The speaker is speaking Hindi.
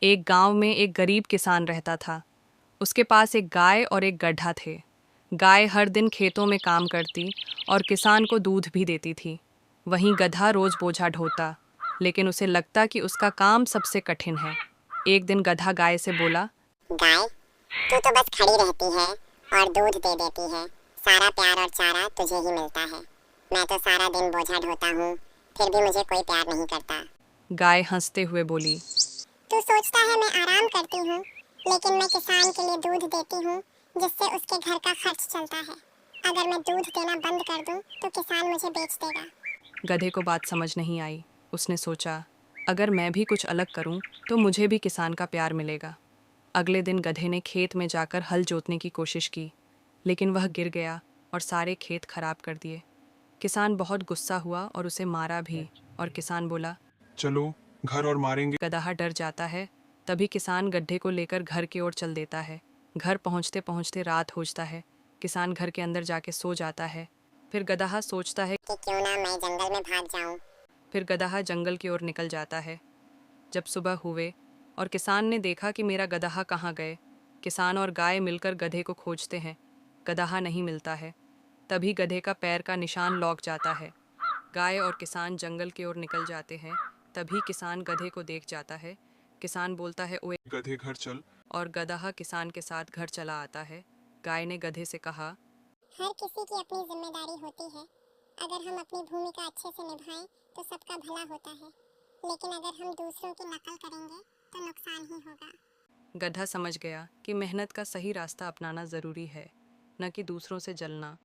एक गांव में एक गरीब किसान रहता था। उसके पास एक गाय और एक गड्ढा थे। गाय हर दिन खेतों में काम करती और किसान को दूध भी देती थी। वहीं गधा रोज बोझा ढोता, लेकिन उसे लगता कि उसका काम सबसे कठिन है। एक दिन गधा गाय से बोला, गाय, तू तो बस खड़ी रहती है और दूध दे देती है। सारा प्यार और चारा तुझे ही मिलता है। मैं तो सारा दिन बोझा ढोता हूँ, फिर भी मुझे कोई प्यार नहीं करता। गाय हंसते हुए बोली, तू सोचता है मैं आराम करती हूँ, लेकिन मैं किसान के लिए दूध देती हूँ, जिससे उसके घर का खर्च चलता है। अगर मैं दूध देना बंद कर दूँ, तो किसान मुझे बेच देगा। गधे को बात समझ नहीं आई। उसने सोचा, अगर मैं भी कुछ अलग करूं तो मुझे भी किसान का प्यार मिलेगा। अगले दिन गधे ने खेत में जाकर हल जोतने की कोशिश की, लेकिन वह गिर गया और सारे खेत खराब कर दिए। किसान बहुत गुस्सा हुआ और उसे मारा भी। और किसान बोला, चलो घर और मारेंगे। गधा डर जाता है। तभी किसान गड्ढे को लेकर घर की ओर चल देता है। घर पहुंचते पहुंचते रात होता है। किसान घर के अंदर जाके सो जाता है। फिर गधा सोचता है कि क्यों ना मैं जंगल में भाग जाऊँ। फिर गधा जंगल की ओर निकल जाता है। जब सुबह हुए और किसान ने देखा कि मेरा गधा कहाँ गए। किसान और गाय मिलकर गधे को खोजते हैं। गधा नहीं मिलता है। तभी गधे का पैर का निशान लौक जाता है। गाय और किसान जंगल की ओर निकल जाते हैं। तभी किसान गधे को देख जाता है। किसान बोलता है, ओए। गधे घर चल। और गधा किसान के साथ घर चला आता है। गाय ने गधे से कहा, हर किसी की अपनी जिम्मेदारी होती है। अगर हम अपनी भूमिका अच्छे से निभाएं, तो सबका भला होता है। लेकिन अगर हम दूसरों की नकल करेंगे, तो नुकसान ही होगा। गधा समझ गया कि मेहनत का सही रास्ता अपनाना ज़रूरी है, न कि दूसरों से जलना।